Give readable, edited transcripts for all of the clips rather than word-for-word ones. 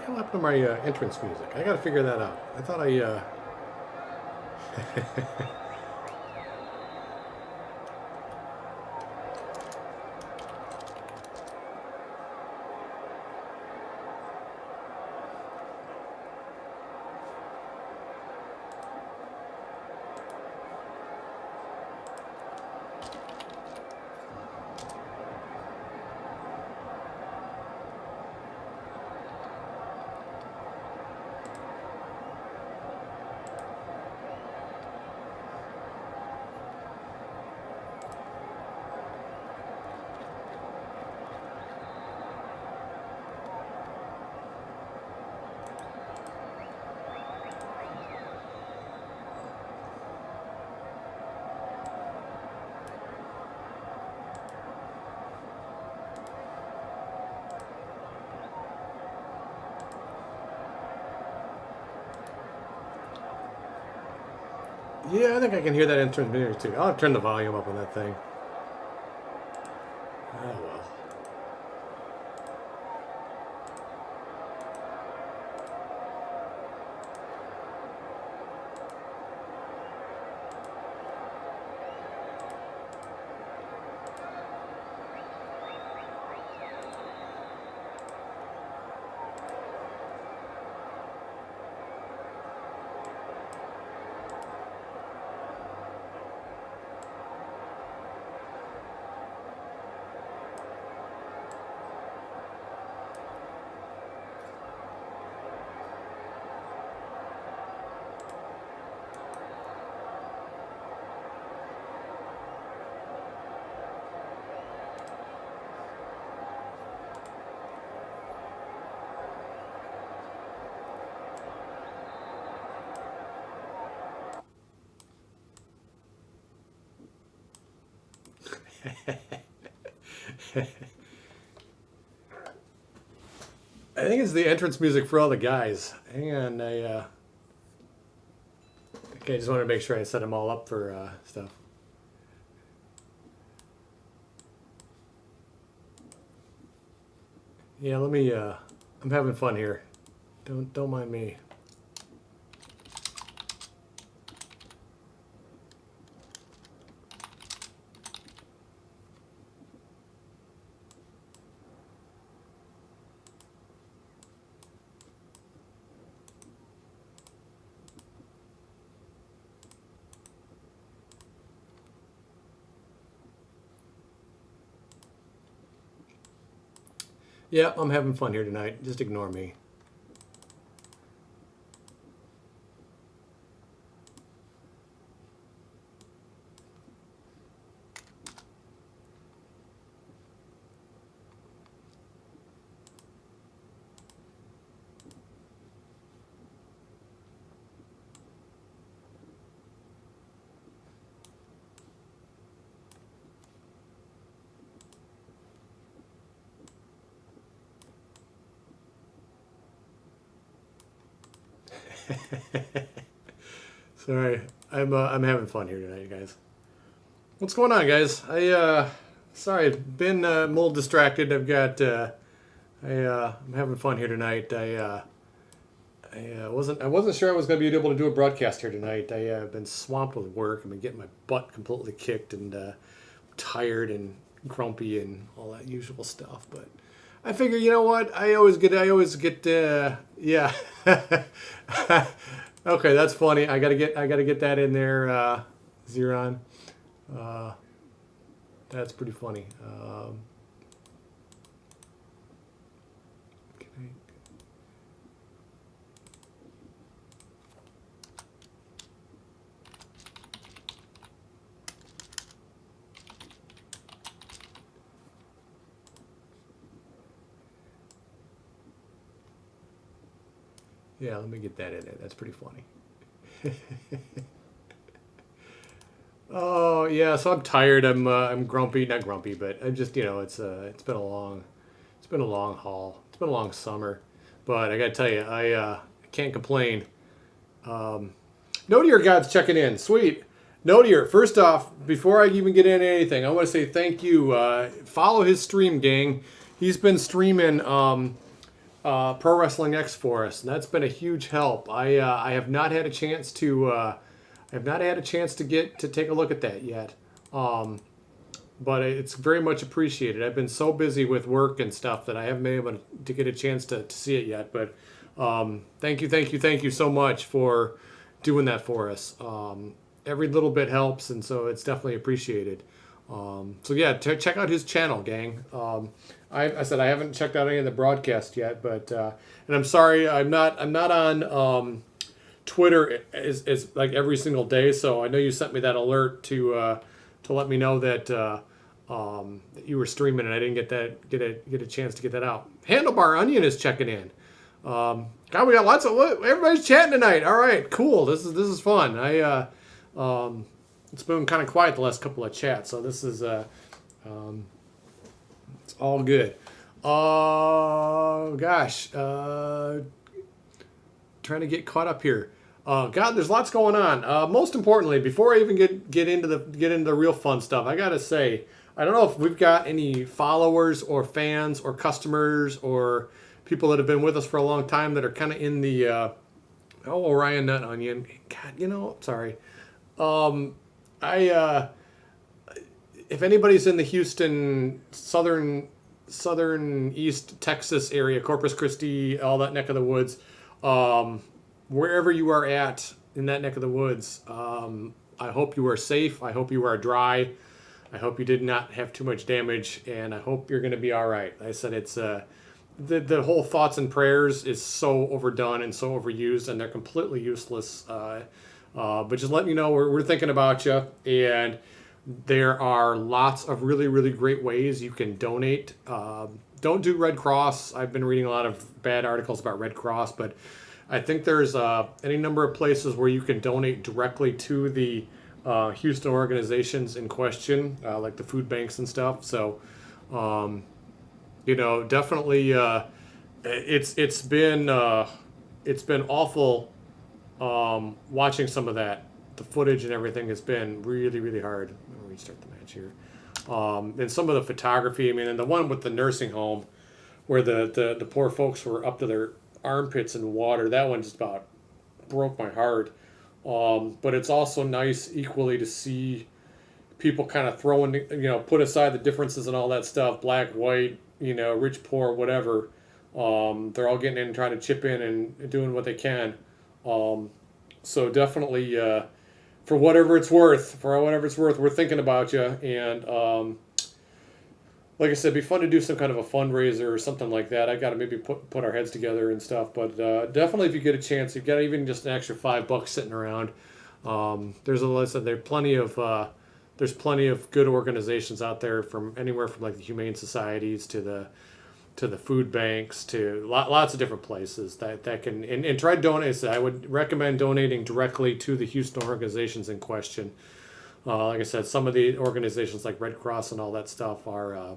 What happened to my entrance music? I gotta figure that out. I thought I. Yeah, I think I can hear that entrance music too. I'll turn the volume up on that thing. Oh well. I think it's the entrance music for all the guys. Hang on, okay, I just wanted to make sure I set them all up for stuff. Yeah, let me. I'm having fun here. Don't mind me. Yeah, I'm having fun here tonight. Just ignore me. Sorry, I'm having fun here tonight, you guys. What's going on, guys? Sorry, I've been a little distracted. I'm having fun here tonight. I wasn't sure I was going to be able to do a broadcast here tonight. I've been swamped with work. I've been getting my butt completely kicked and tired and grumpy and all that usual stuff. But I figure, you know what? I always get. Yeah. Okay, that's funny. I gotta get that in there, Zeron. Uh, that's pretty funny. Okay. Yeah, let me get that in there. That's pretty funny. Oh yeah, so I'm tired. I'm grumpy, not grumpy, but I'm just it's been a long haul. It's been a long summer, but I gotta tell you, I can't complain. No to your God's checking in. Sweet. No to your. First off, before I even get into anything, I want to say thank you. Follow his stream, gang. He's been streaming Pro Wrestling X for us, and that's been a huge help. I have not had a chance to get to take a look at that yet, but it's very much appreciated. I've been so busy with work and stuff that I haven't been able to get a chance to see it yet. But thank you so much for doing that for us. Every little bit helps, and so it's definitely appreciated. So yeah, check out his channel, gang. I said I haven't checked out any of the broadcast yet, but and I'm sorry, I'm not on Twitter is like every single day. So I know you sent me that alert to let me know that that you were streaming, and I didn't get a chance to get that out. Handlebar Onion is checking in. God, we got lots of everybody's chatting tonight. All right, cool. This is fun. It's been kind of quiet the last couple of chats, so this is it's all good. Gosh, trying to get caught up here. God, there's lots going on. Most importantly, before I even get into the real fun stuff, I gotta say, I don't know if we've got any followers or fans or customers or people that have been with us for a long time that are kind of in the Orion Nut Onion. God, sorry. If anybody's in the Houston, southern East Texas area, Corpus Christi, all that neck of the woods, wherever you are at in that neck of the woods, I hope you are safe. I hope you are dry. I hope you did not have too much damage, and I hope you're going to be all right. I said it's the whole thoughts and prayers is so overdone and so overused, and they're completely useless. But just letting you know, we're thinking about you, and there are lots of really, really great ways you can donate. Don't do Red Cross. I've been reading a lot of bad articles about Red Cross, but I think there's any number of places where you can donate directly to the Houston organizations in question, like the food banks and stuff. So, definitely, it's been awful. Watching some of that, the footage and everything has been really, really hard. I'm gonna restart the match here. And some of the photography, and the one with the nursing home where the poor folks were up to their armpits in water, that one just about broke my heart. But it's also nice equally to see people kind of throwing, put aside the differences and all that stuff, black, white, rich, poor, whatever. They're all getting in and trying to chip in and doing what they can. So definitely, for whatever it's worth, we're thinking about you. And like I said, it'd be fun to do some kind of a fundraiser or something like that. I got to maybe put our heads together and stuff. But definitely, if you get a chance, you've got even just an extra $5 sitting around. There's plenty of good organizations out there, from anywhere from like the humane societies to the food banks, to lots of different places that can, and try to donate. I would recommend donating directly to the Houston organizations in question. Like I said, some of the organizations like Red Cross and all that stuff are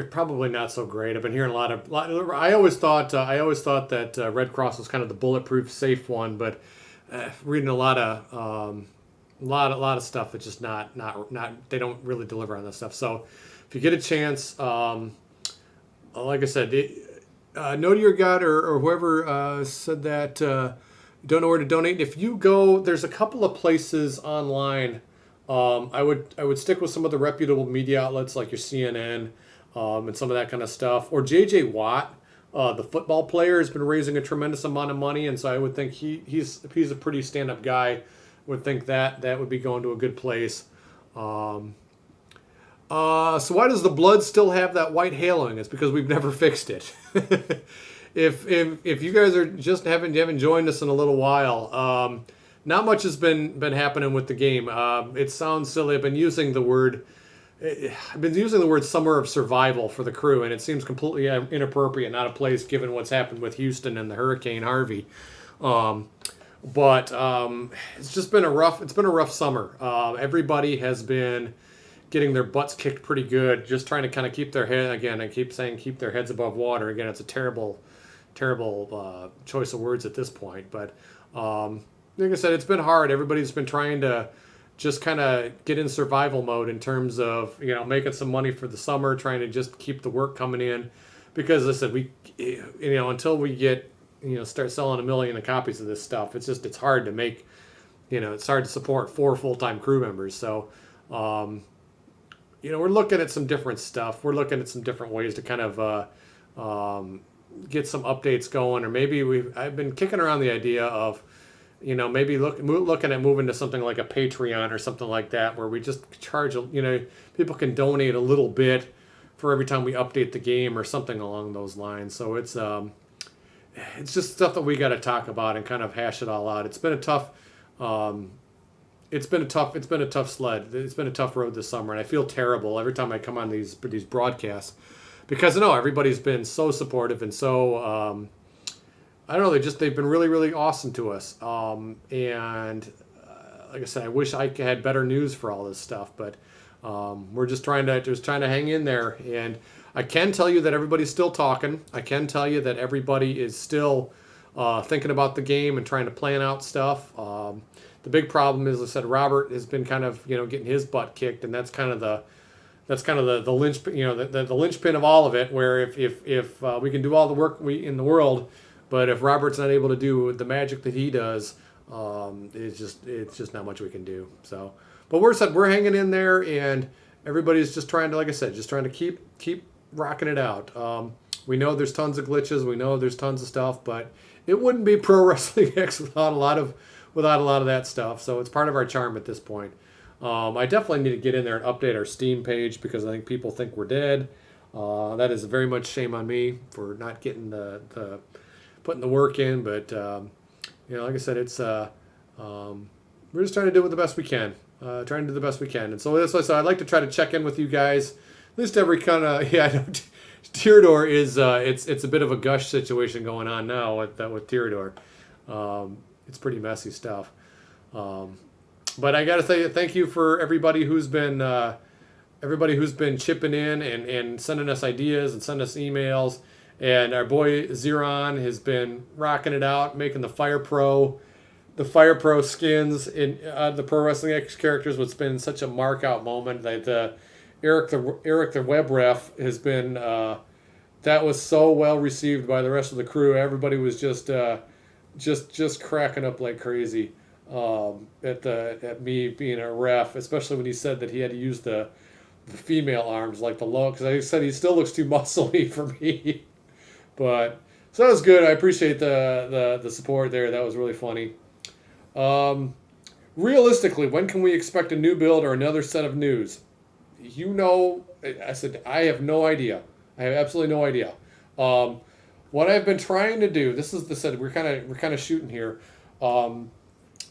probably not so great. I've been hearing a lot. I always thought that Red Cross was kind of the bulletproof, safe one, but reading a lot of stuff that's just not. They don't really deliver on this stuff. So if you get a chance, like I said, know to your God or whoever said that. Don't know where to donate. If you go, there's a couple of places online. I would stick with some of the reputable media outlets like your CNN and some of that kind of stuff. Or J.J. Watt, the football player, has been raising a tremendous amount of money, and so I would think he's a pretty stand-up guy. Would think that would be going to a good place. So why does the blood still have that white haloing? It's because we've never fixed it. If you guys are just haven't joined us in a little while, not much has been happening with the game. It sounds silly. I've been using the word I've been using the word summer of survival for the crew, and it seems completely inappropriate, not a place given what's happened with Houston and the Hurricane Harvey. Um, but it's just been a rough. It's been a rough summer. Everybody has been getting their butts kicked pretty good, just trying to kind of keep their head. Again, I keep saying keep their heads above water. Again, it's a terrible choice of words at this point. But like I said, it's been hard. Everybody's been trying to just kind of get in survival mode in terms of making some money for the summer, trying to just keep the work coming in, because as I said, we until we get start selling 1 million of copies of this stuff, it's hard to make it's hard to support 4 full-time crew members. So we're looking at some different stuff. We're looking at some different ways to kind of get some updates going, or maybe I've been kicking around the idea of maybe looking at moving to something like a Patreon or something like that, where we just charge, people can donate a little bit for every time we update the game or something along those lines. So it's just stuff that we got to talk about and kind of hash it all out. It's been a tough sled. It's been a tough road this summer, and I feel terrible every time I come on these broadcasts, because I know everybody's been so supportive and so I don't know, they've been really, really awesome to us. And like I said, I wish I had better news for all this stuff, but we're just trying to hang in there. And I can tell you that everybody's still talking. I can tell you that everybody is still thinking about the game and trying to plan out stuff. The big problem is, as I said, Robert has been kind of getting his butt kicked, and that's kind of the linch, the linchpin of all of it. Where if we can do all the work in the world, but if Robert's not able to do the magic that he does, it's just not much we can do. So, but we're hanging in there, and everybody's just trying to, like I said, just trying to keep rocking it out. We know there's tons of glitches. We know there's tons of stuff, but it wouldn't be Pro Wrestling X without a lot of that stuff. So it's part of our charm at this point. I definitely need to get in there and update our Steam page, because I think people think we're dead. That is very much shame on me for not getting the putting the work in, but like I said, it's we're just trying to do it the best we can. Trying to do the best we can, and so that's why I'd like to try to check in with you guys at least every kind of I know Tyrador is it's a bit of a gush situation going on now with Tyrador. It's pretty messy stuff, but I got to say thank you for everybody who's been chipping in and sending us ideas and sending us emails. And our boy Zeron has been rocking it out, making the Fire Pro skins in the Pro Wrestling X characters, what's been such a mark out moment. That Eric the web ref has been that was so well received by the rest of the crew. Everybody was just cracking up like crazy at me being a ref, especially when he said that he had to use the female arms like the low, because I said he still looks too muscly for me. But so that was good. I appreciate the support there. That was really funny. Realistically, when can we expect a new build or another set of news? I said I have no idea. I have absolutely no idea. What I've been trying to do. This is the set. We're kind of shooting here.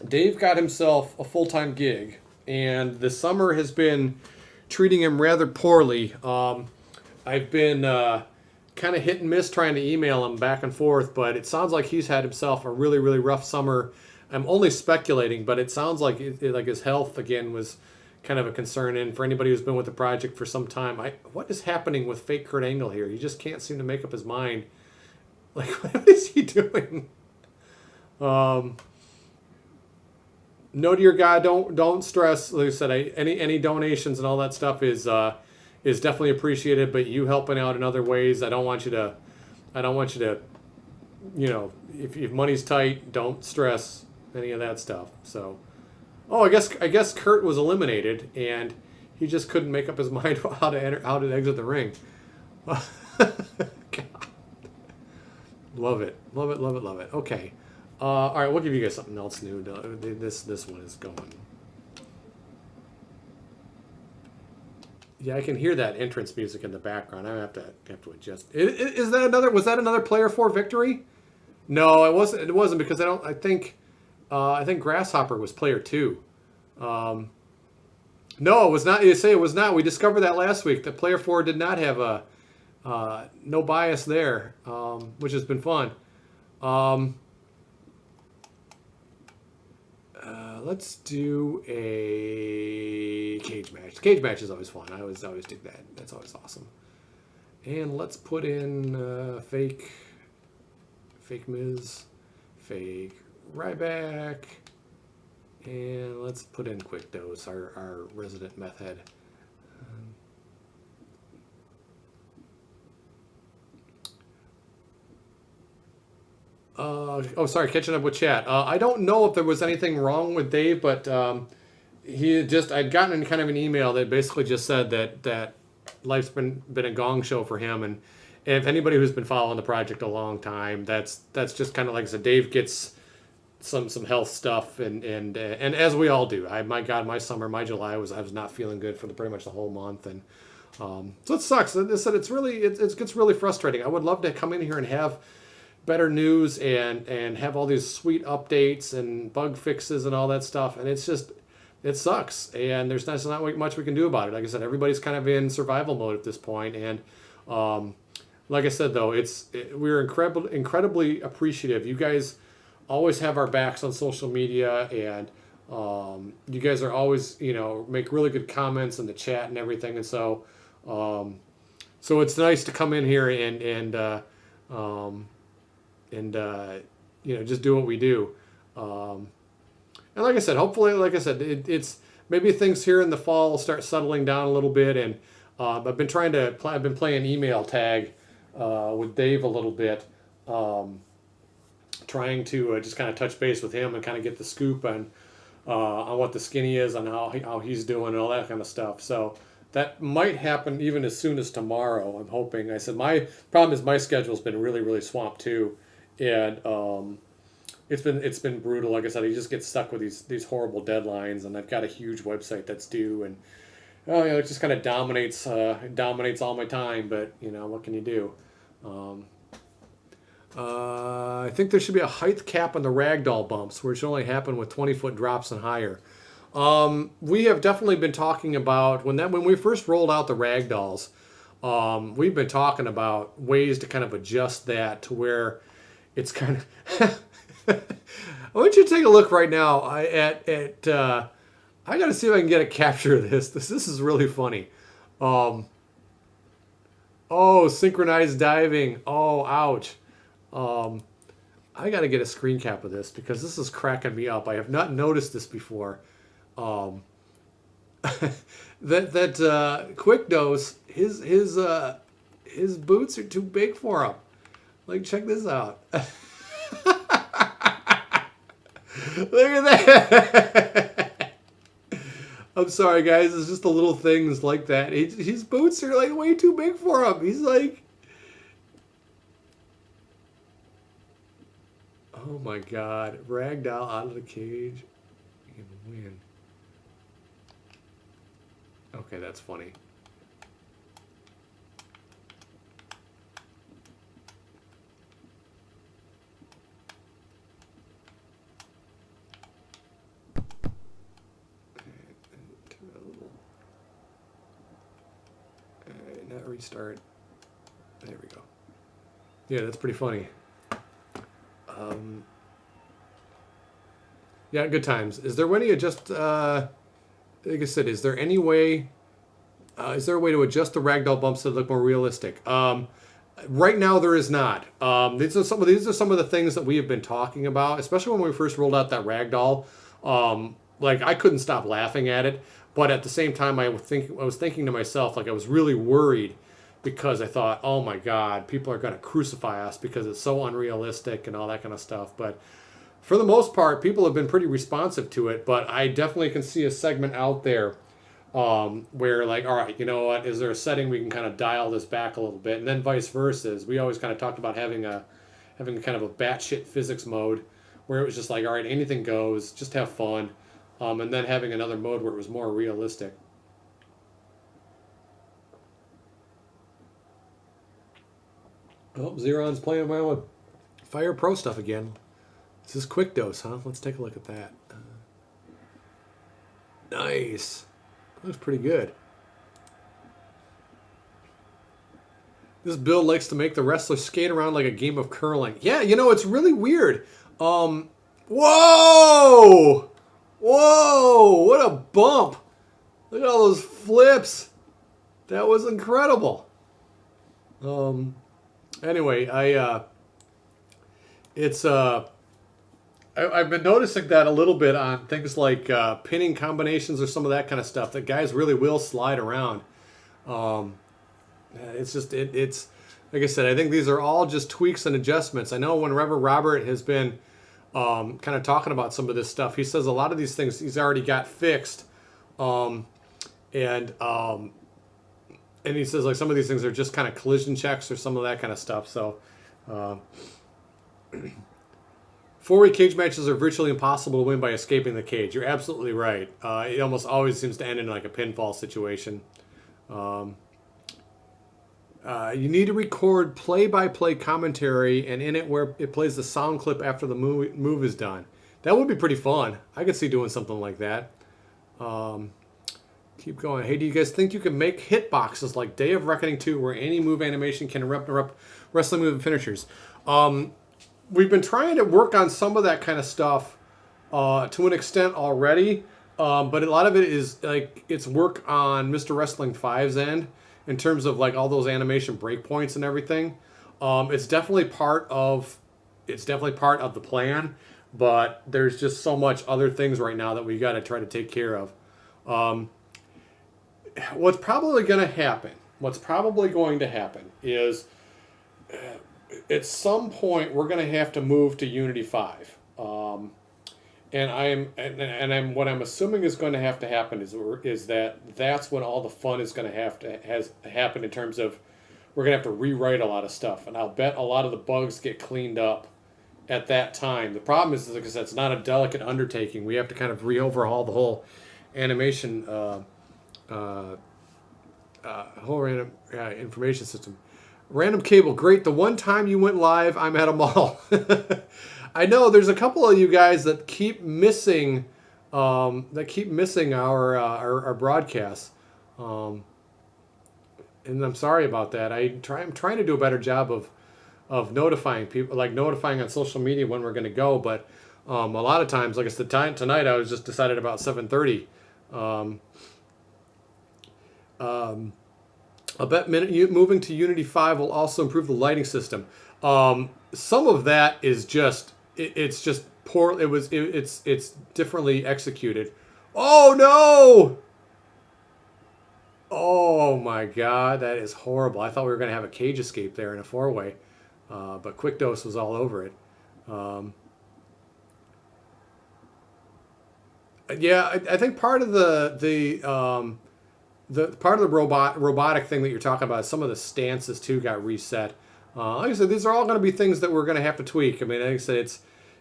Dave got himself a full-time gig, and the summer has been treating him rather poorly. I've been kind of hit and miss trying to email him back and forth, but it sounds like he's had himself a really, really rough summer. I'm only speculating, but it sounds like like his health again was kind of a concern. And for anybody who's been with the project for some time, what is happening with fake Kurt Angle here? He just can't seem to make up his mind. Like, what is he doing? No, dear God, don't stress. Like I said, any donations and all that stuff is definitely appreciated. But you helping out in other ways, I don't want you to, if money's tight, don't stress any of that stuff. So, I guess Kurt was eliminated, and he just couldn't make up his mind how to exit the ring. God. Love it. Okay. All right, we'll give you guys something else new. This one is going. Yeah, I can hear that entrance music in the background. I have to adjust. Is that another? Was that another Player 4 victory? No, it wasn't. It wasn't, because I think Grasshopper was Player 2. No, it was not. You say it was not. We discovered that last week. That player 4 did not have a no bias there, which has been fun. Um, let's do a cage match. The cage match is always fun. I always dig that. That's always awesome. And let's put in fake Miz, fake Ryback, and let's put in Quick Dose, our resident meth head. Sorry, catching up with chat. I don't know if there was anything wrong with Dave, but I'd gotten kind of an email that basically just said that life's been a gong show for him, and if anybody who's been following the project a long time, that's just kind of like I said, Dave gets some health stuff, and as we all do. My God, my summer, my July I was not feeling good for pretty much the whole month, and so it sucks. I said it gets really frustrating. I would love to come in here and have better news and have all these sweet updates and bug fixes and all that stuff, and it sucks, and there's not much we can do about it. Like I said, everybody's kind of in survival mode at this point, and like I said, though, we're incredibly appreciative. You guys always have our backs on social media, and you guys are always, make really good comments in the chat and everything, and so it's nice to come in here and just do what we do. And like I said, hopefully, it's maybe things here in the fall start settling down a little bit. And I've been playing email tag with Dave a little bit, trying to just kind of touch base with him and kind of get the scoop on what the skinny is, on how he's doing and all that kind of stuff. So that might happen even as soon as tomorrow, I'm hoping. I said my problem is my schedule's been really, really swamped too. And it's been brutal. Like I said, you just get stuck with these horrible deadlines, and I've got a huge website that's due, and it just kind of dominates all my time. But what can you do? I think there should be a height cap on the ragdoll bumps, where it should only happen with 20-foot drops and higher. We have definitely been talking about when we first rolled out the ragdolls. We've been talking about ways to kind of adjust that to where it's kind of. I want you to take a look right now at I got to see if I can get a capture of this. This is really funny. Synchronized diving. Oh, ouch. I got to get a screen cap of this because this is cracking me up. I have not noticed this before. That Quick Dose, his boots are too big for him. Like, check this out. Look at that. I'm sorry, guys. It's just the little things like that. His boots are like way too big for him. He's like, oh my God. Ragdoll out of the cage. You can win. Okay, that's funny. Not restart. There we go. Yeah, that's pretty funny. Yeah, good times. Is there any like I said, is there any way? Is there a way to adjust the ragdoll bumps to look more realistic? Right now, there is not. These are some of the things that we have been talking about, especially when we first rolled out that ragdoll. Like I couldn't stop laughing at it, but at the same time, I was thinking to myself, like I was really worried because I thought, oh my God, people are going to crucify us because it's so unrealistic and all that kind of stuff. But for the most part, people have been pretty responsive to it. But I definitely can see a segment out there where like, all right, you know what, is there a setting we can kind of dial this back a little bit? And then vice versa. We always kind of talked about having kind of a batshit physics mode where it was just like, all right, anything goes, just have fun. And then having another mode where it was more realistic. Oh, Zeron's playing around with Fire Pro stuff again. This is Quick Dose, huh? Let's take a look at that. Nice. Looks pretty good. This build likes to make the wrestler skate around like a game of curling. Yeah, it's really weird. Whoa! Whoa! What a bump! Look at all those flips. That was incredible. Anyway, I've been noticing that a little bit on things like pinning combinations or some of that kind of stuff. That guys really will slide around. It's like I said. I think these are all just tweaks and adjustments. I know whenever Robert has been kind of talking about some of this stuff, he says a lot of these things he's already got fixed, and he says like some of these things are just kind of collision checks or some of that kind of stuff. So. 4-way cage matches are virtually impossible to win by escaping the cage. You're absolutely right. It almost always seems to end in like a pinfall situation. You need to record play-by-play commentary, and in it where it plays the sound clip after the move is done. That would be pretty fun. I could see doing something like that. Keep going. Hey, do you guys think you can make hitboxes like Day of Reckoning 2 where any move animation can interrupt wrestling move and finishers? We've been trying to work on some of that kind of stuff to an extent already, but a lot of it is like it's work on Mr. Wrestling 5's end in terms of like all those animation breakpoints and everything. It's definitely part of the plan, but there's just so much other things right now that we got to try to take care of. What's probably going to happen is at some point we're going to have to move to Unity 5. And what I'm assuming is going to have to happen is that's when all the fun is going to have to happen in terms of we're going to have to rewrite a lot of stuff, and I'll bet a lot of the bugs get cleaned up at that time. The problem is because it's not a delicate undertaking. We have to kind of re-overhaul the whole animation whole random information system. Random Cable, great. The one time you went live, I'm at a mall. I know there's a couple of you guys that keep missing our broadcasts, and I'm sorry about that. I'm trying to do a better job of notifying people, like notifying on social media when we're going to go. But a lot of times, like I said, tonight I was just decided about 7:30. I bet moving to Unity 5 will also improve the lighting system. Some of that is just it's just poor. It's differently executed. Oh no! Oh my God, that is horrible. I thought we were going to have a cage escape there in a 4-way, but Quick Dose was all over it. Yeah, I think part of the part of the robotic thing that you're talking about, some of the stances too got reset. Like I said, these are all going to be things that we're going to have to tweak. I mean, like I said,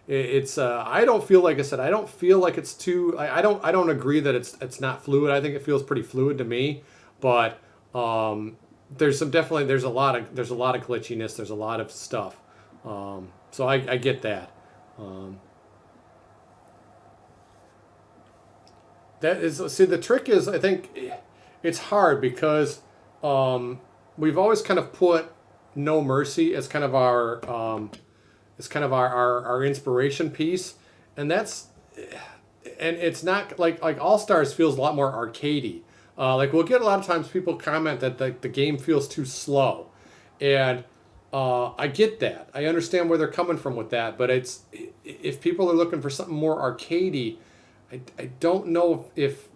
it's. I don't feel like I don't feel like it's too. I don't agree that it's not fluid. I think it feels pretty fluid to me, but there's a lot of glitchiness. There's a lot of stuff. So I get that. The trick is, I think it's hard because we've always kind of put No Mercy as kind of our inspiration piece, and it's not like All Stars feels a lot more arcadey. Like we'll get a lot of times people comment that the game feels too slow, and I get that. I understand where they're coming from with that, but if people are looking for something more arcadey, I don't know if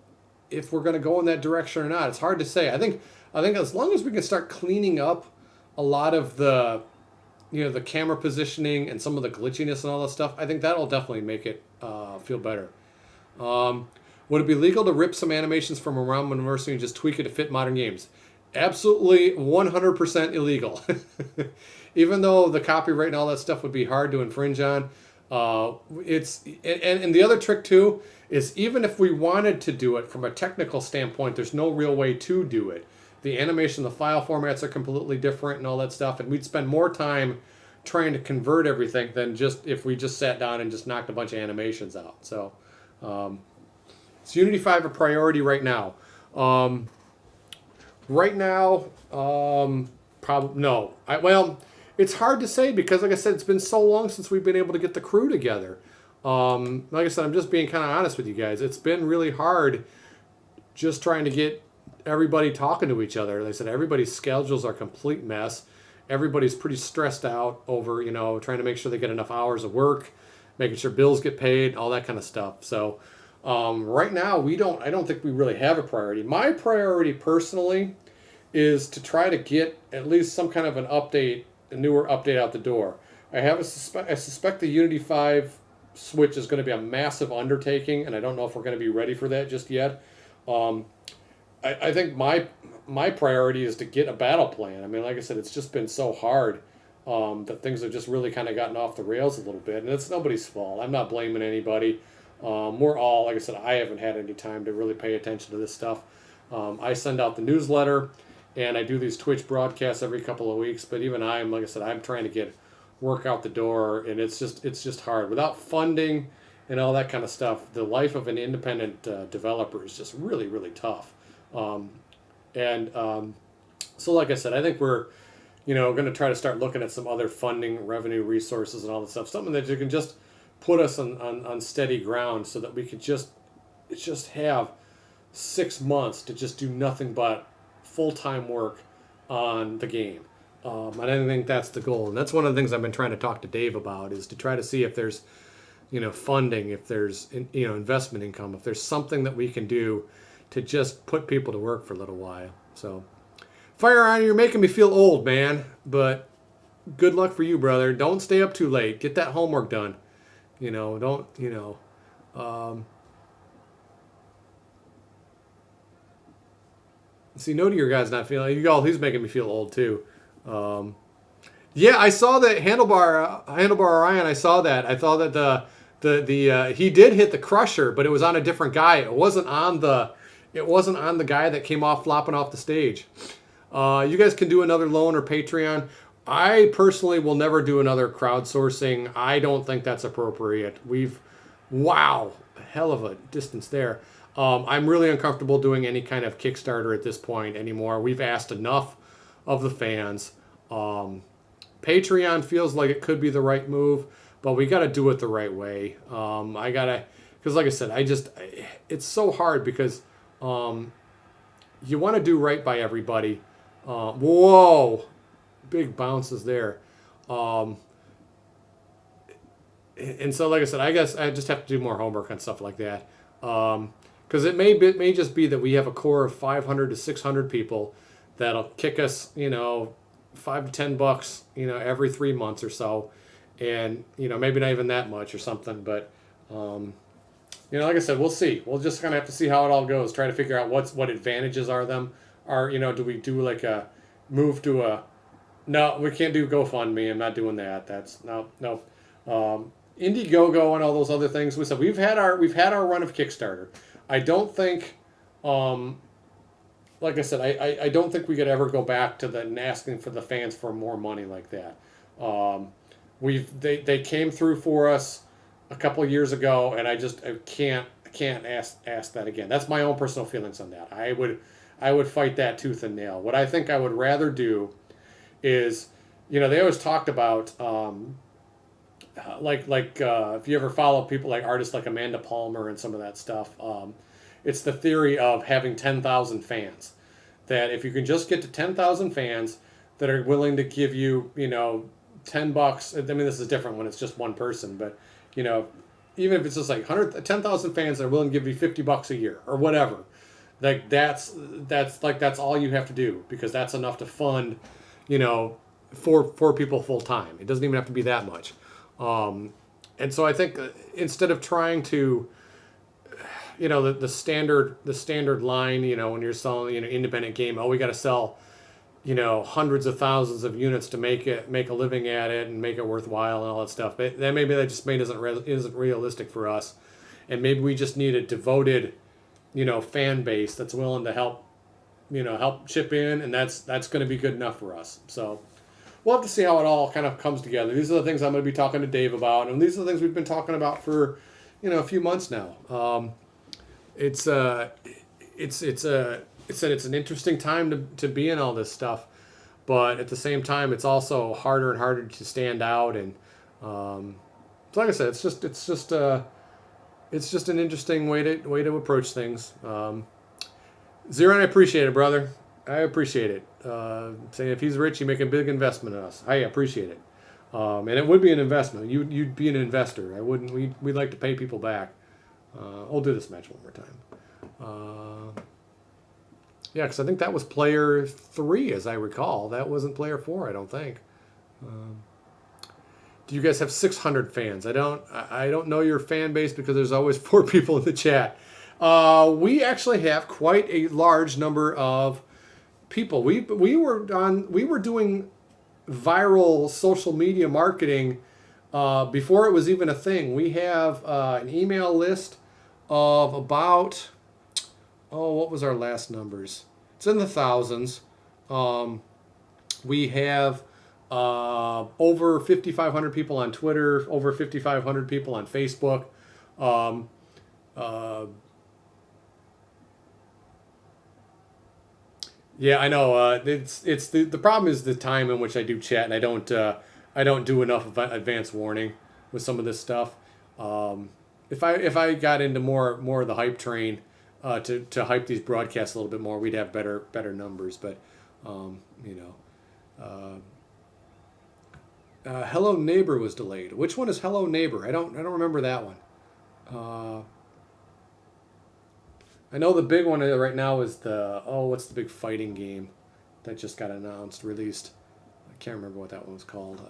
we're going to go in that direction or not. It's hard to say. I think as long as we can start cleaning up a lot of the camera positioning and some of the glitchiness and all that stuff, I think that'll definitely make it feel better. Would it be legal to rip some animations from around University and just tweak it to fit modern games? Absolutely 100% illegal. Even though the copyright and all that stuff would be hard to infringe on, and the other trick too is even if we wanted to do it from a technical standpoint, there's no real way to do it. The animation, the file formats are completely different and all that stuff, and we'd spend more time trying to convert everything than just if we just sat down and just knocked a bunch of animations out. So it's Unity 5 a priority right now. Right now, probably no. Well, it's hard to say because, like I said, it's been so long since we've been able to get the crew together. Like I said, I'm just being kind of honest with you guys. It's been really hard just trying to get everybody talking to each other. Like I said, everybody's schedules are a complete mess. Everybody's pretty stressed out over, trying to make sure they get enough hours of work, making sure bills get paid, all that kind of stuff. So right now, I don't think we really have a priority. My priority personally is to try to get at least some kind of an update, a newer update out the door. I suspect the Unity 5 switch is going to be a massive undertaking, and I don't know if we're going to be ready for that just yet. I think my priority is to get a battle plan. I mean, like I said, it's just been so hard that things have just really kind of gotten off the rails a little bit, and it's nobody's fault. I'm not blaming anybody. We're all, like I said, I haven't had any time to really pay attention to this stuff. I send out the newsletter, and I do these Twitch broadcasts every couple of weeks. But even like I said, I'm trying to get work out the door, and it's just hard without funding and all that kind of stuff. The life of an independent developer is just really, really tough. So like I said, I think we're, going to try to start looking at some other funding, revenue resources, and all this stuff. Something that you can just put us on steady ground, so that we could just have 6 months to just do nothing but full-time work on the game. And I think that's the goal, and that's one of the things I've been trying to talk to Dave about, is to try to see if there's funding, if there's investment income, if there's something that we can do to just put people to work for a little while. So, Fire on, you're making me feel old, man. But good luck for you, brother. Don't stay up too late. Get that homework done. Don't. See, no to your guy's not feeling. He's making me feel old too. Yeah, I saw that handlebar Orion. I saw that. I thought that the he did hit the crusher, but it was on a different guy. It wasn't on the guy that came off flopping off the stage. You guys can do another loan or Patreon. I personally will never do another crowdsourcing. I don't think that's appropriate. Wow, hell of a distance there. I'm really uncomfortable doing any kind of Kickstarter at this point anymore. We've asked enough of the fans. Patreon feels like it could be the right move, but we got to do it the right way. Because like I said, it's so hard because you want to do right by everybody. Whoa, big bounces there. And so, like I said, I guess I just have to do more homework on stuff like that. Because it may just be that we have a core of 500 to 600 people that'll kick us, $5 to $10, every 3 months or so, and maybe not even that much or something. But like I said, we'll see. We'll just kind of have to see how it all goes. Try to figure out what advantages do we do like a move to a? No, we can't do GoFundMe. I'm not doing that. That's no. Indiegogo and all those other things. We said we've had our run of Kickstarter. I don't think, like I said, I don't think we could ever go back to asking for the fans for more money like that. They came through for us a couple of years ago, and I can't ask that again. That's my own personal feelings on that. I would fight that tooth and nail. What I think I would rather do is, they always talked about. If you ever follow people like artists like Amanda Palmer and some of that stuff, it's the theory of having 10,000 fans. That if you can just get to 10,000 fans that are willing to give you, $10. I mean, this is different when it's just one person, but even if it's just like 10,000 fans that are willing to give you $50 a year or whatever, like that's all you have to do, because that's enough to fund, four people full time. It doesn't even have to be that much. And so I think instead of trying to, the standard line, when you're selling, independent game, we got to sell, hundreds of thousands of units to make a living at it and make it worthwhile and all that stuff. But that just isn't realistic for us. And maybe we just need a devoted, fan base that's willing to help chip in, and that's going to be good enough for us. So we'll have to see how it all kind of comes together. These are the things I'm going to be talking to Dave about, and these are the things we've been talking about for, a few months now. It's it's an interesting time to be in all this stuff, but at the same time, it's also harder and harder to stand out. And so like I said, it's just an interesting way to approach things. Zero, I appreciate it, brother. I appreciate it. Saying if he's rich, you make a big investment in us. I appreciate it. And it would be an investment. You'd be an investor. I wouldn't. We'd like to pay people back. I'll do this match one more time. Yeah, because I think that was player 3, as I recall. That wasn't player 4, I don't think. Do you guys have 600 fans? I don't know your fan base because there's always 4 people in the chat. We actually have quite a large number of people. We were doing viral social media marketing before it was even a thing. We have an email list of about, what was our last numbers? It's in the thousands. We have over 5,500 people on Twitter, over 5,500 people on Facebook. Yeah, I know. It's the problem is the time in which I do chat, and I don't do enough advance warning with some of this stuff. If I got into more of the hype train to hype these broadcasts a little bit more, we'd have better numbers. But Hello Neighbor was delayed. Which one is Hello Neighbor? I don't remember that one. I know the big one right now is what's the big fighting game that just got announced, released? I can't remember what that one was called.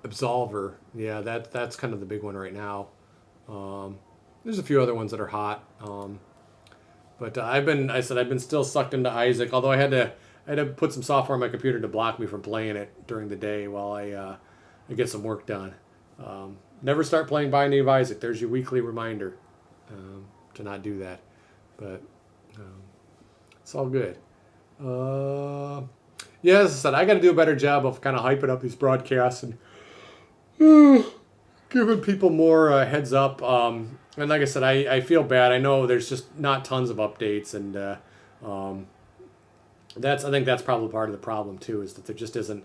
Absolver. Yeah, that's kind of the big one right now. There's a few other ones that are hot. But I've been still sucked into Isaac, although I had to put some software on my computer to block me from playing it during the day while I get some work done. Never start playing Binding of Isaac. There's your weekly reminder to not do that. But it's all good. Yeah, as I said, I got to do a better job of kind of hyping up these broadcasts and giving people more heads up. And like I said, I feel bad. I know there's just not tons of updates, and I think that's probably part of the problem too, is that there just isn't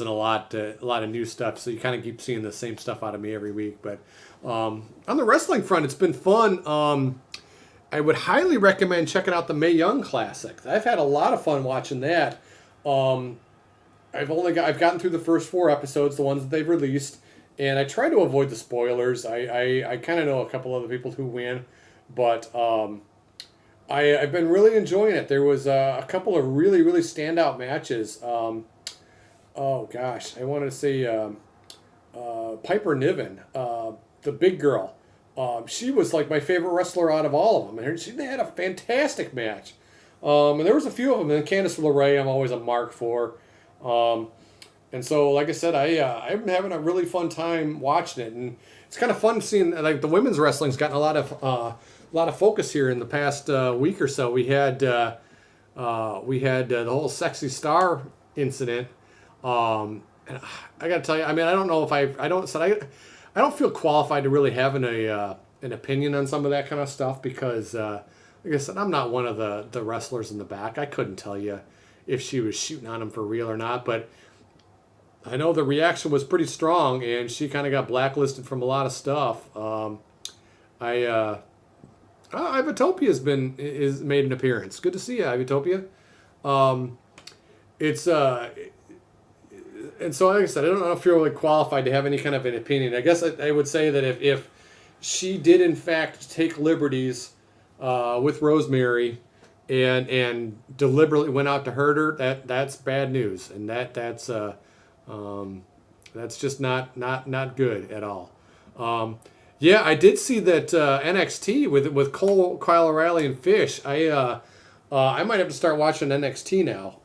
a lot of new stuff. So you kind of keep seeing the same stuff out of me every week. But on the wrestling front, it's been fun. I would highly recommend checking out the Mae Young Classic. I've had a lot of fun watching that. I've gotten through the first 4 episodes, the ones that they've released, and I try to avoid the spoilers. I kind of know a couple other people who win, but I've been really enjoying it. There was a couple of really, really standout matches. Oh gosh, I wanted to say Piper Niven, the big girl. She was like my favorite wrestler out of all of them, and they had a fantastic match. And there was a few of them. And Candice LeRae, I'm always a mark for. And so, like I said, I'm having a really fun time watching it, and it's kind of fun seeing like the women's wrestling's gotten a lot of focus here in the past week or so. We had the whole Sexy Star incident. And I got to tell you, I mean, I don't know if I don't feel qualified to really have an opinion on some of that kind of stuff because, like I said, I'm not one of the wrestlers in the back. I couldn't tell you if she was shooting on him for real or not, but I know the reaction was pretty strong, and she kind of got blacklisted from a lot of stuff. Ivatopia's made an appearance. Good to see you, Ivotopia. And so, like I said, I don't know if you're really qualified to have any kind of an opinion. I guess I would say that if she did in fact take liberties with Rosemary and deliberately went out to hurt her, that's bad news, and that's just not good at all. Yeah, I did see that NXT with Cole, Kyle O'Reilly, and Fish. I might have to start watching NXT now.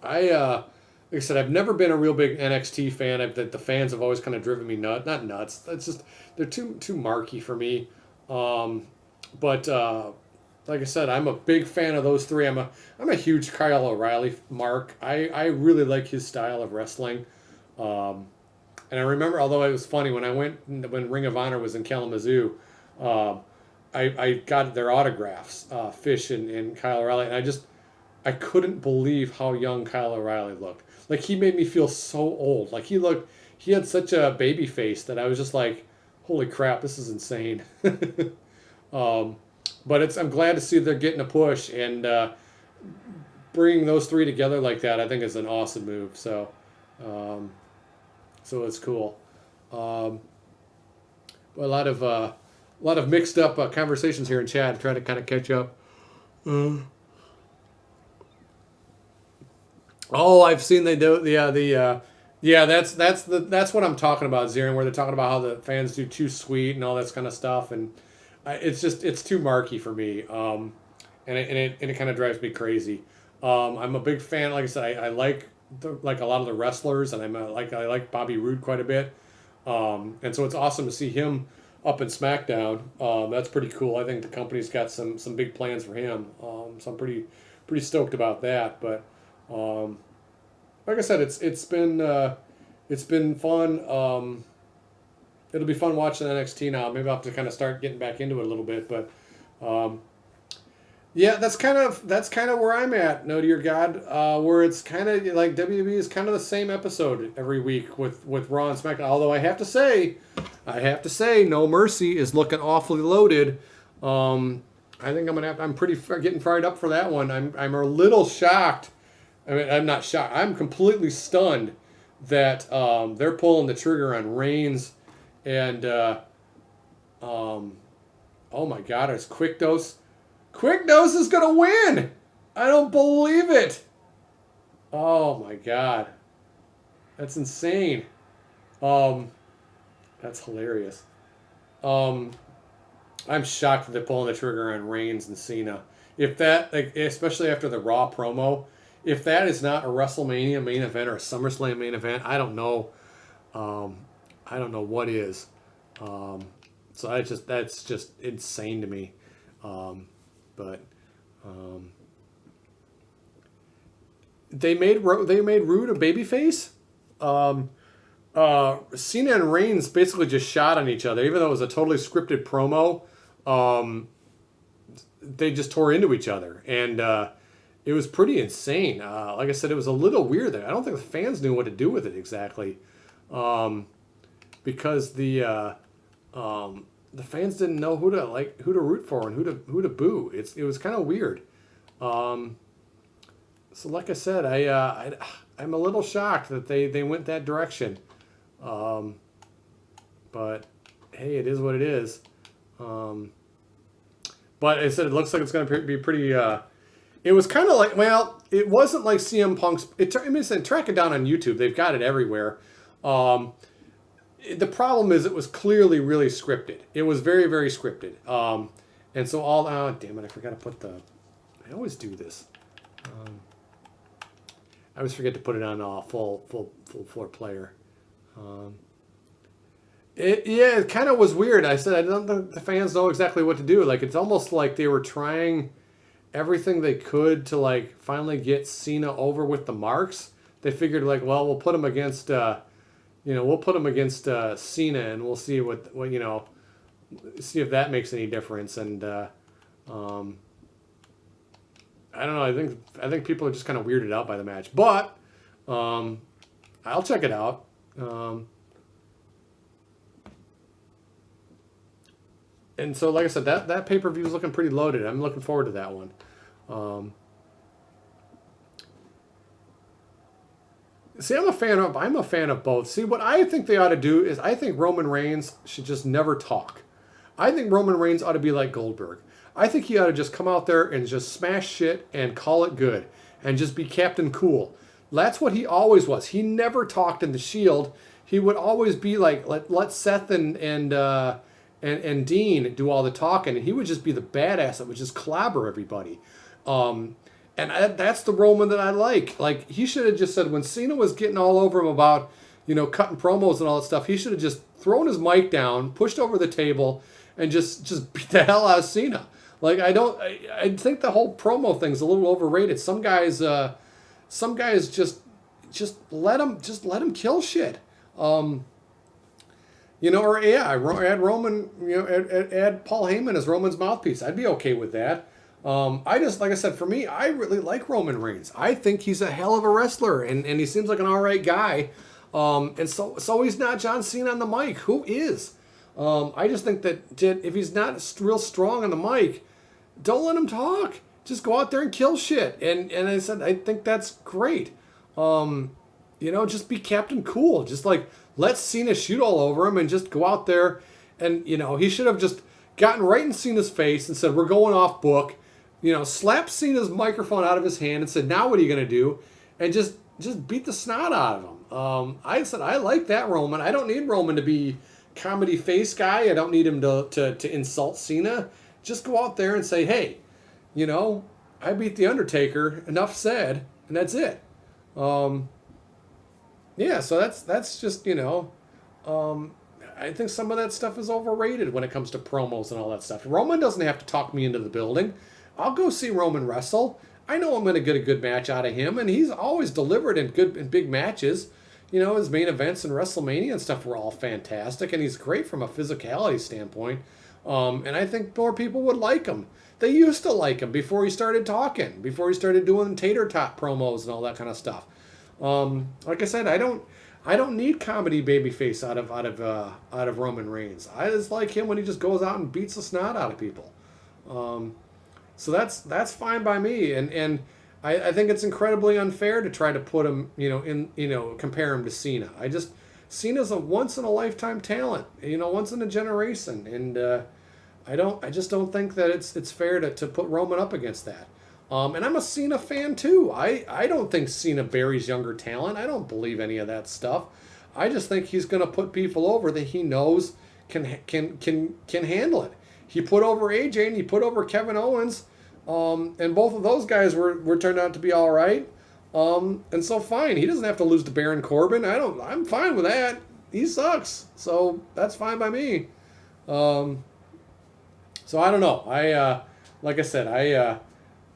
Like I said, I've never been a real big NXT fan. The fans have always kind of driven me not nuts. It's just they're too marky for me. But like I said, I'm a big fan of those 3. I'm a huge Kyle O'Reilly mark. I really like his style of wrestling. And I remember, although it was funny when Ring of Honor was in Kalamazoo, uh, I got their autographs, Fish and Kyle O'Reilly, and I couldn't believe how young Kyle O'Reilly looked. Like he made me feel so old. Like he had such a baby face that I was just like, holy crap, this is insane. um, but I'm glad to see they're getting a push and bringing those three together like that. I think is an awesome move. Um, so it's cool. Um, a lot of mixed up conversations here in chat. Trying to kind of catch up. Oh, I've seen they do yeah, that's what I'm talking about, Zirin, where they're talking about how the fans do too sweet and all that kind of stuff, and it's too marky for me, and it kind of drives me crazy. I'm a big fan, like I said, I like like a lot of the wrestlers, and I like Bobby Roode quite a bit, and so it's awesome to see him up in SmackDown. That's pretty cool. I think the company's got some big plans for him, so I'm pretty stoked about that, but. Like I said, it's been fun. It'll be fun watching NXT now. Maybe I'll have to kind of start getting back into it a little bit, but yeah, that's kind of where I'm at. No to your God, where it's kind of like WWE is kind of the same episode every week with Raw and SmackDown. Although I have to say, No Mercy is looking awfully loaded. I think I'm pretty getting fired up for that one. I'm a little shocked. I mean, I'm not shocked. I'm completely stunned that they're pulling the trigger on Reigns and oh my God, it's Quick Dose. Quick Dose is gonna win. I don't believe it. Oh my God, that's insane. That's hilarious. I'm shocked that they're pulling the trigger on Reigns and Cena. If that, like, especially after the Raw promo. If that is not a WrestleMania main event or a SummerSlam main event, I don't know. I don't know what is. So that's just insane to me. But they made Rude a babyface. Cena and Reigns basically just shot on each other, even though it was a totally scripted promo. They just tore into each other, and it was pretty insane. Like I said, it was a little weird there. I don't think the fans knew what to do with it exactly, because the fans didn't know who to root for and who to boo. It was kind of weird. So like I said, I'm a little shocked that they went that direction. But hey, it is what it is. But I said it looks like it's going to be pretty. It was kind of like, well, it wasn't like CM Punk's. Track it down on YouTube. They've got it everywhere. The problem is it was clearly really scripted. It was very, very scripted. And so damn it, I forgot to put I always do this. I always forget to put it on full floor player. It kind of was weird. I said I don't think the fans know exactly what to do. Like, it's almost like they were trying everything they could to like finally get Cena over with the marks. They figured like, well, we'll put him against Cena and we'll see what see if that makes any difference. And I don't know. I think people are just kind of weirded out by the match, but I'll check it out. And so, like I said, that pay-per-view is looking pretty loaded. I'm looking forward to that one. See, I'm a fan of both. See, what I think they ought to do is I think Roman Reigns should just never talk. I think Roman Reigns ought to be like Goldberg. I think he ought to just come out there and just smash shit and call it good and just be Captain Cool. That's what he always was. He never talked in the Shield. He would always be like, let Seth and Dean do all the talking, and he would just be the badass that would just clobber everybody. And that's the Roman that I like. Like, he should have just said, when Cena was getting all over him about, cutting promos and all that stuff, he should have just thrown his mic down, pushed over the table, and just beat the hell out of Cena. Like, I think the whole promo thing's a little overrated. Some guys just let him kill shit. Or yeah, add Roman, add Paul Heyman as Roman's mouthpiece. I'd be okay with that. I just, like I said, for me, I really like Roman Reigns. I think he's a hell of a wrestler, and he seems like an all right guy. And so he's not John Cena on the mic. Who is? I just think that if he's not real strong on the mic, don't let him talk. Just go out there and kill shit. And I said, I think that's great. Just be Captain Cool. Just like let Cena shoot all over him and just go out there. And, he should have just gotten right in Cena's face and said, we're going off book. Slapped Cena's microphone out of his hand and said, now what are you going to do? And just beat the snot out of him. I said, I like that Roman. I don't need Roman to be comedy face guy. I don't need him to insult Cena. Just go out there and say, hey, I beat The Undertaker. Enough said. And that's it. So that's just, I think some of that stuff is overrated when it comes to promos and all that stuff. Roman doesn't have to talk me into the building. I'll go see Roman wrestle. I know I'm going to get a good match out of him, and he's always delivered in big matches. His main events and WrestleMania and stuff were all fantastic, and he's great from a physicality standpoint. And I think more people would like him. They used to like him before he started talking, before he started doing tater tot promos and all that kind of stuff. Like I said, I don't need comedy babyface out of Roman Reigns. I just like him when he just goes out and beats the snot out of people. So that's fine by me, and I think it's incredibly unfair to try to put him, compare him to Cena. Cena's a once in a lifetime talent, once in a generation, and I just don't think that it's fair to put Roman up against that. And I'm a Cena fan too. I don't think Cena buries younger talent. I don't believe any of that stuff. I just think he's going to put people over that he knows can handle it. He put over AJ and he put over Kevin Owens. And both of those guys were turned out to be all right. And so fine. He doesn't have to lose to Baron Corbin. I'm fine with that. He sucks. So that's fine by me. So I don't know. Like I said,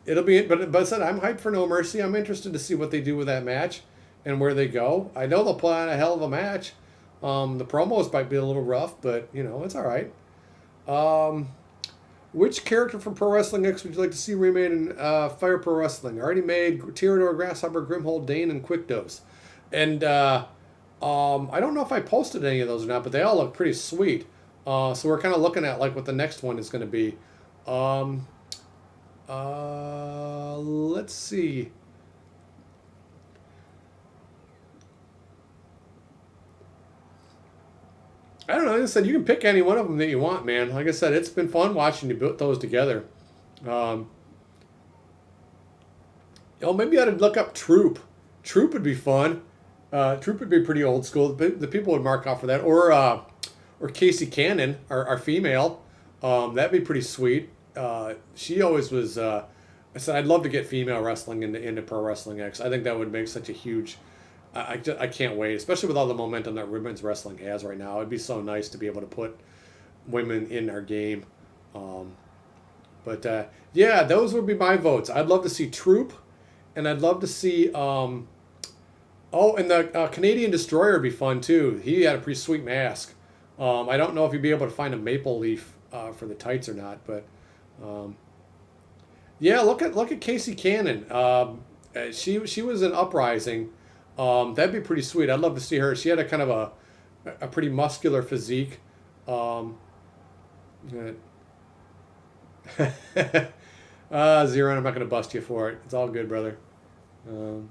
it'll be, but I said, I'm hyped for No Mercy. I'm interested to see what they do with that match and where they go. I know they'll put on a hell of a match. The promos might be a little rough, but it's all right. Which character from Pro Wrestling X would you like to see remade in Fire Pro Wrestling? Already made Tyranor, Grasshopper, Grimhold, Dane, and Quick Dose. And I don't know if I posted any of those or not, but they all look pretty sweet. So we're kind of looking at like what the next one is going to be. Let's see. I don't know. Like I said, you can pick any one of them that you want, man. Like I said, it's been fun watching you put those together. Maybe I ought to look up Troop. Troop would be fun. Troop would be pretty old school. The people would mark off for that. Or Casey Cannon, our female. That'd be pretty sweet. She always was. I said I'd love to get female wrestling into Pro Wrestling X. I think that would make such a huge. I can't wait, especially with all the momentum that women's wrestling has right now. It'd be so nice to be able to put women in our game. Yeah, those would be my votes. I'd love to see Troop, and I'd love to see. And the Canadian Destroyer would be fun too. He had a pretty sweet mask. I don't know if you'd be able to find a maple leaf for the tights or not, but yeah, look at Casey Cannon. She was in Uprising. That'd be pretty sweet. I'd love to see her. She had a kind of a pretty muscular physique. Zero, I'm not going to bust you for it. It's all good, brother. There's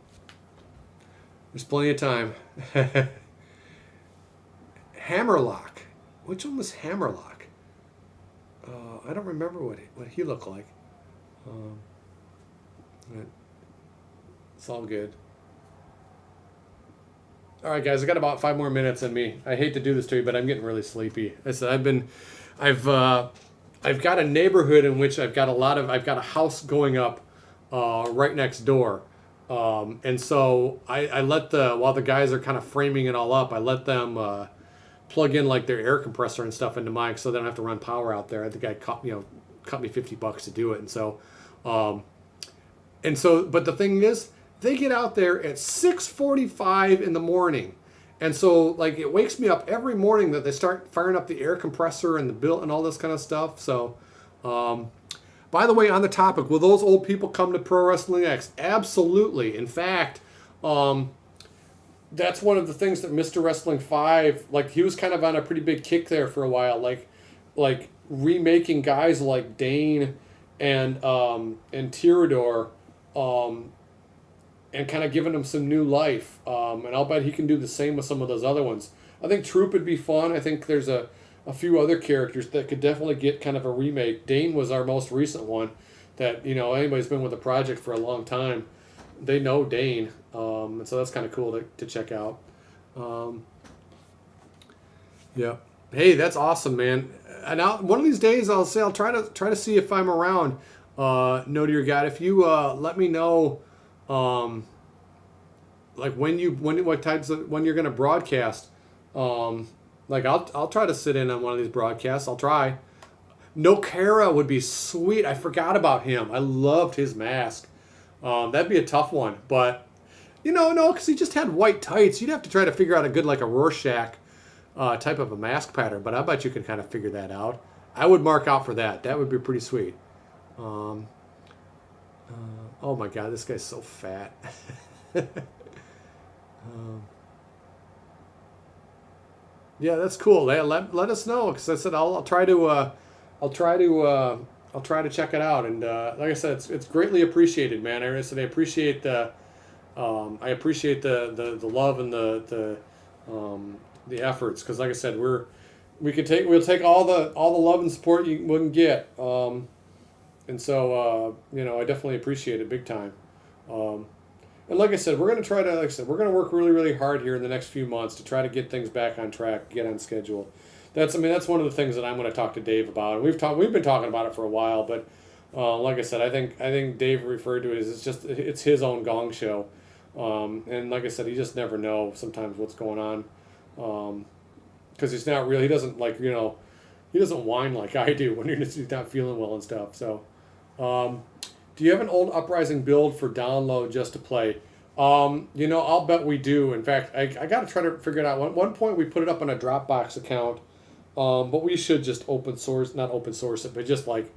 plenty of time. Hammerlock. Which one was Hammerlock? I don't remember what he looked like. It's all good. All right, guys, I got about 5 more minutes in me. I hate to do this to you, but I'm getting really sleepy. I said I've got a neighborhood in which I've got a house going up right next door, and so I let while the guys are kind of framing it all up, I let them plug in like their air compressor and stuff into mine, so they don't have to run power out there. I think I cut me $50 to do it, and so but the thing is, they get out there at 6:45 in the morning, And so like it wakes me up every morning that they start firing up the air compressor and the bill and all this kind of stuff. So, by the way, on the topic, will those old people come to Pro Wrestling X? Absolutely. In fact, that's one of the things that Mr. Wrestling 5, like he was kind of on a pretty big kick there for a while, like remaking guys like Dane and Tirador, and kind of giving them some new life. And I'll bet he can do the same with some of those other ones. I think Troop would be fun. I think there's a few other characters that could definitely get kind of a remake. Dane was our most recent one that, anybody's been with the project for a long time, they know Dane. And so that's kind of cool to check out. Yeah. Hey, that's awesome, man. And one of these days I'll try to see if I'm around. No dear God, if you let me know like when you're going to broadcast, like I'll try to sit in on one of these broadcasts. I'll try. No Cara would be sweet. I forgot about him. I loved his mask. That'd be a tough one, but no, because he just had white tights. You'd have to try to figure out a good, like a Rorschach type of a mask pattern, but I bet you can kind of figure that out. I would mark out for that. That would be pretty sweet. Oh my God, this guy's so fat. Yeah, that's cool. Let us know, because I said I'll try to check it out, and like I said, it's greatly appreciated, man. I appreciate the love and the efforts, because like I said, we'll take all the love and support we can get, and so I definitely appreciate it big time. And like I said, we're going to work really, really hard here in the next few months to try to get things back on track, get on schedule. That's one of the things that I'm going to talk to Dave about. And we've been talking about it for a while, but like I said, I think Dave referred to it as it's his own Gong show. And like I said, you just never know sometimes what's going on. Because he doesn't he doesn't whine like I do when he's not feeling well and stuff. So, do you have an old Uprising build for download just to play? I'll bet we do. In fact, I got to try to figure it out. At one point, we put it up on a Dropbox account, but we should just not open source it, but just like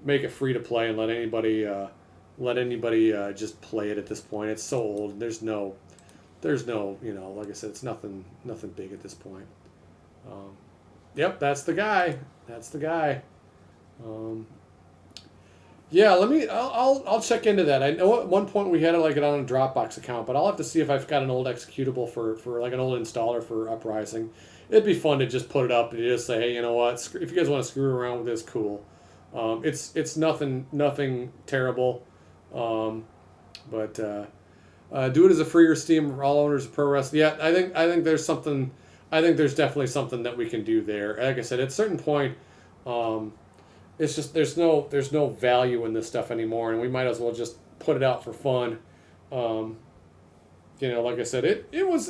make it free to play and let anybody just play it at this point. It's so old. There's no, like I said, it's nothing big at this point. Yep, that's the guy. Yeah, I'll check into that. I know at one point we had it on a Dropbox account, but I'll have to see if I've got an old executable for like an old installer for Uprising. It'd be fun to just put it up and just say, hey, you know what? If you guys want to screw around with this, cool. It's nothing terrible, but do it as a free or Steam for all owners of pro wrestling. Yeah, I think there's something. I think there's definitely something that we can do there. Like I said, at a certain point, it's just there's no value in this stuff anymore, and we might as well just put it out for fun. Like I said, it was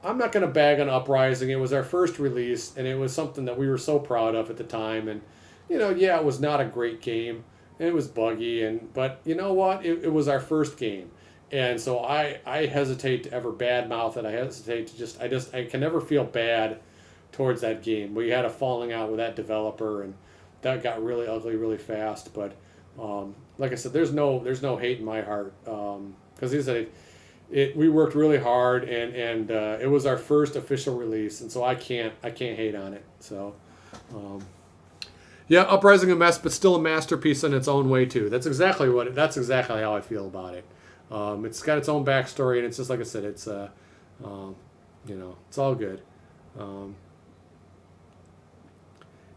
I'm not going to bag on Uprising. It was our first release, and it was something that we were so proud of at the time. And it was not a great game, and it was buggy, but you know what? It was our first game. And so I hesitate to ever badmouth it. I hesitate to I can never feel bad towards that game. We had a falling out with that developer, and that got really ugly really fast. But like I said, there's no hate in my heart, because we worked really hard, and it was our first official release, and so I can't hate on it. So. Yeah, Uprising a mess, but still a masterpiece in its own way too. That's exactly how I feel about it. It's got its own backstory, and it's just like I said. It's it's all good.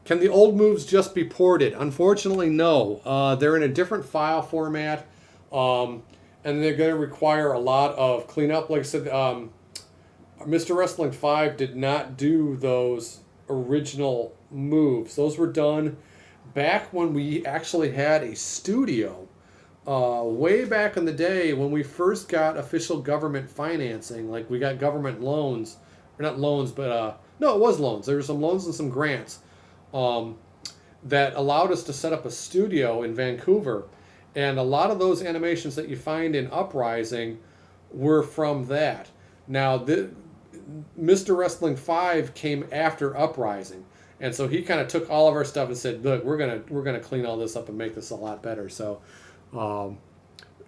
Can the old moves just be ported? Unfortunately, no. They're in a different file format, and they're going to require a lot of cleanup. Like I said, Mr. Wrestling 5 did not do those original moves. Those were done back when we actually had a studio. Way back in the day when we first got official government financing, like we got government loans, or not loans, but no, it was loans. There were some loans and some grants that allowed us to set up a studio in Vancouver, and a lot of those animations that you find in Uprising were from that. Now, Mr. Wrestling 5 came after Uprising. And so he kind of took all of our stuff and said, "Look, we're gonna clean all this up and make this a lot better." So,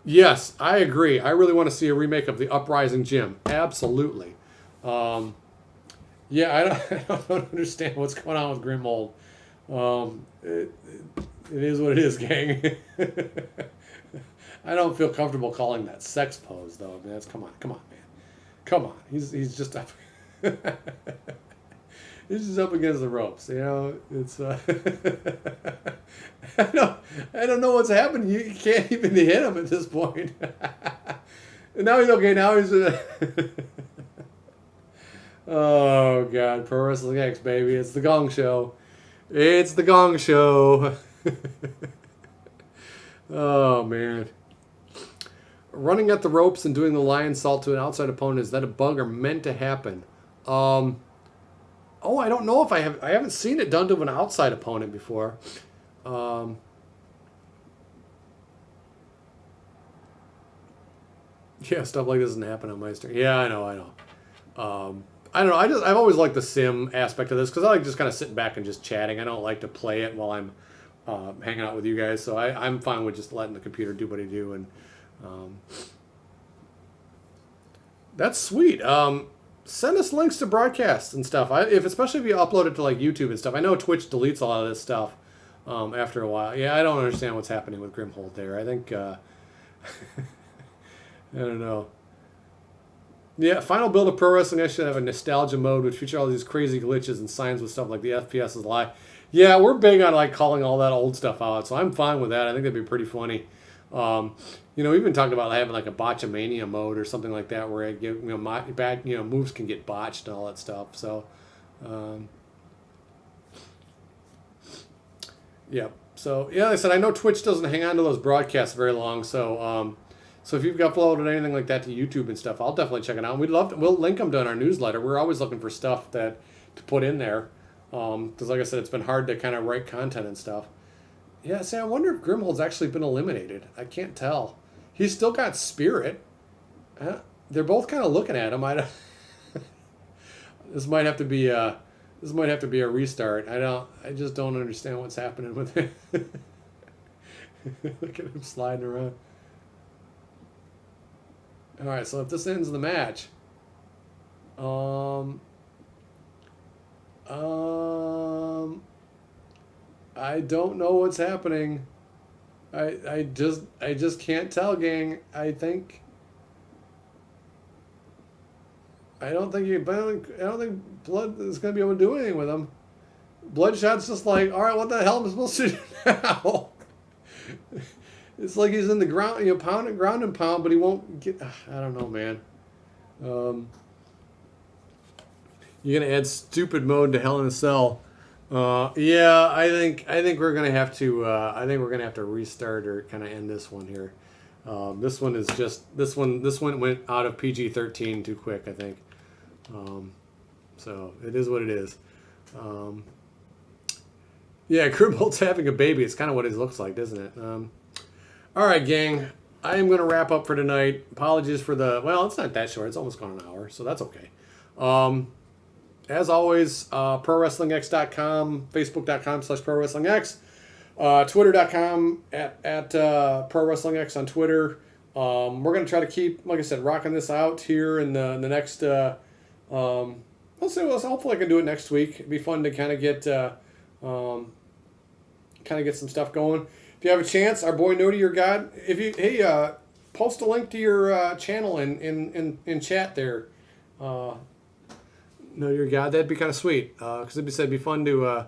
yes, I agree. I really want to see a remake of the Uprising Gym. Absolutely. Yeah, I don't understand what's going on with Grimhold. It is what it is, gang. I don't feel comfortable calling that sex pose, though. I mean, come on, man, come on. He's just up. He's just up against the ropes. It's. I don't know what's happened. You can't even hit him at this point. And now he's okay. Now he's. Oh God, Pro Wrestling X, baby! It's the Gong Show. It's the Gong Show. Oh man. Running at the ropes and doing the lion salt to an outside opponent, is that a bug or meant to happen? I don't know if I haven't seen it done to an outside opponent before. Yeah, stuff like this doesn't happen on my stream. Yeah, I know. I don't know. I've always liked the sim aspect of this because I like just kind of sitting back and just chatting. I don't like to play it while I'm hanging out with you guys. So I'm fine with just letting the computer do what it do. And that's sweet. Send us links to broadcasts and stuff. Especially if you upload it to like YouTube and stuff. I know Twitch deletes a lot of this stuff after a while. Yeah, I don't understand what's happening with Grimhold there. I think I don't know. Yeah, final build of Pro Wrestling X should have a nostalgia mode which feature all these crazy glitches and signs with stuff like the FPS is lie. Yeah, we're big on like calling all that old stuff out, so I'm fine with that. I think that'd be pretty funny. We've been talking about having like a botchamania mode or something like that where bad moves can get botched and all that stuff. So, yeah. So yeah, like I said, I know Twitch doesn't hang on to those broadcasts very long, so. So if you've got uploaded anything like that to YouTube and stuff, I'll definitely check it out. We'll link them to in our newsletter. We're always looking for stuff to put in there. Because like I said, it's been hard to kind of write content and stuff. Yeah, see, I wonder if Grimhold's actually been eliminated. I can't tell. He's still got Spirit. They're both kind of looking at him. This might have to be a restart. I just don't understand what's happening with it. Look at him sliding around. All right, so if this ends the match, I don't know what's happening. I just can't tell, gang. I don't think Blood is gonna be able to do anything with him. Bloodshot's just like, all right, what the hell am I supposed to do now? It's like he's in the ground, ground and pound, but he won't get. I don't know, man. You're gonna add stupid mode to Hell in a Cell. Yeah, I think we're gonna have to. I think we're gonna have to restart or kind of end this one here. This one went out of PG-13 too quick, I think. So it is what it is. Yeah, Grimhold's having a baby. It's kind of what it looks like, doesn't it? All right, gang. I am going to wrap up for tonight. Apologies for it's not that short. It's almost gone an hour, so that's okay. As always, ProWrestlingX.com, Facebook.com/ProWrestlingX, Twitter.com at ProWrestlingX on Twitter. We're going to try to keep, like I said, rocking this out here in the next. Hopefully I can do it next week. It'd be fun to kind of get some stuff going. If you have a chance, our boy Nerdy Your God, post a link to your channel in chat there. Nerdy Your God, that'd be kind of sweet. Because it'd be fun to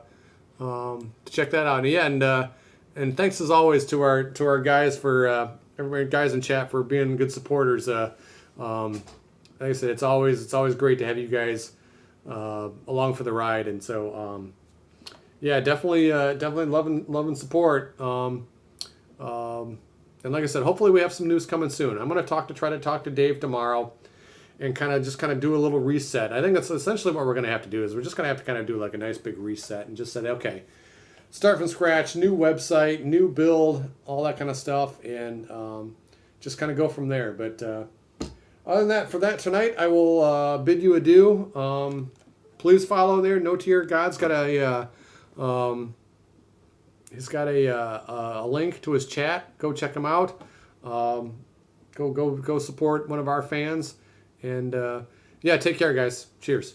check that out. Yeah, and thanks as always to our guys for everybody guys in chat for being good supporters. Like I said, it's always great to have you guys along for the ride, and so. Yeah, definitely loving support. And like I said, hopefully we have some news coming soon. I'm going to try to talk to Dave tomorrow, and kind of do a little reset. I think that's essentially what we're going to have to do. Is we're just going to have to kind of do like a nice big reset and just say, okay, start from scratch, new website, new build, all that kind of stuff, and just kind of go from there. But other than that, for that tonight, I will bid you adieu. Please follow there. No Tier God's got he's got a link to his chat. Go check him out. Go support one of our fans. And yeah, take care, guys. Cheers.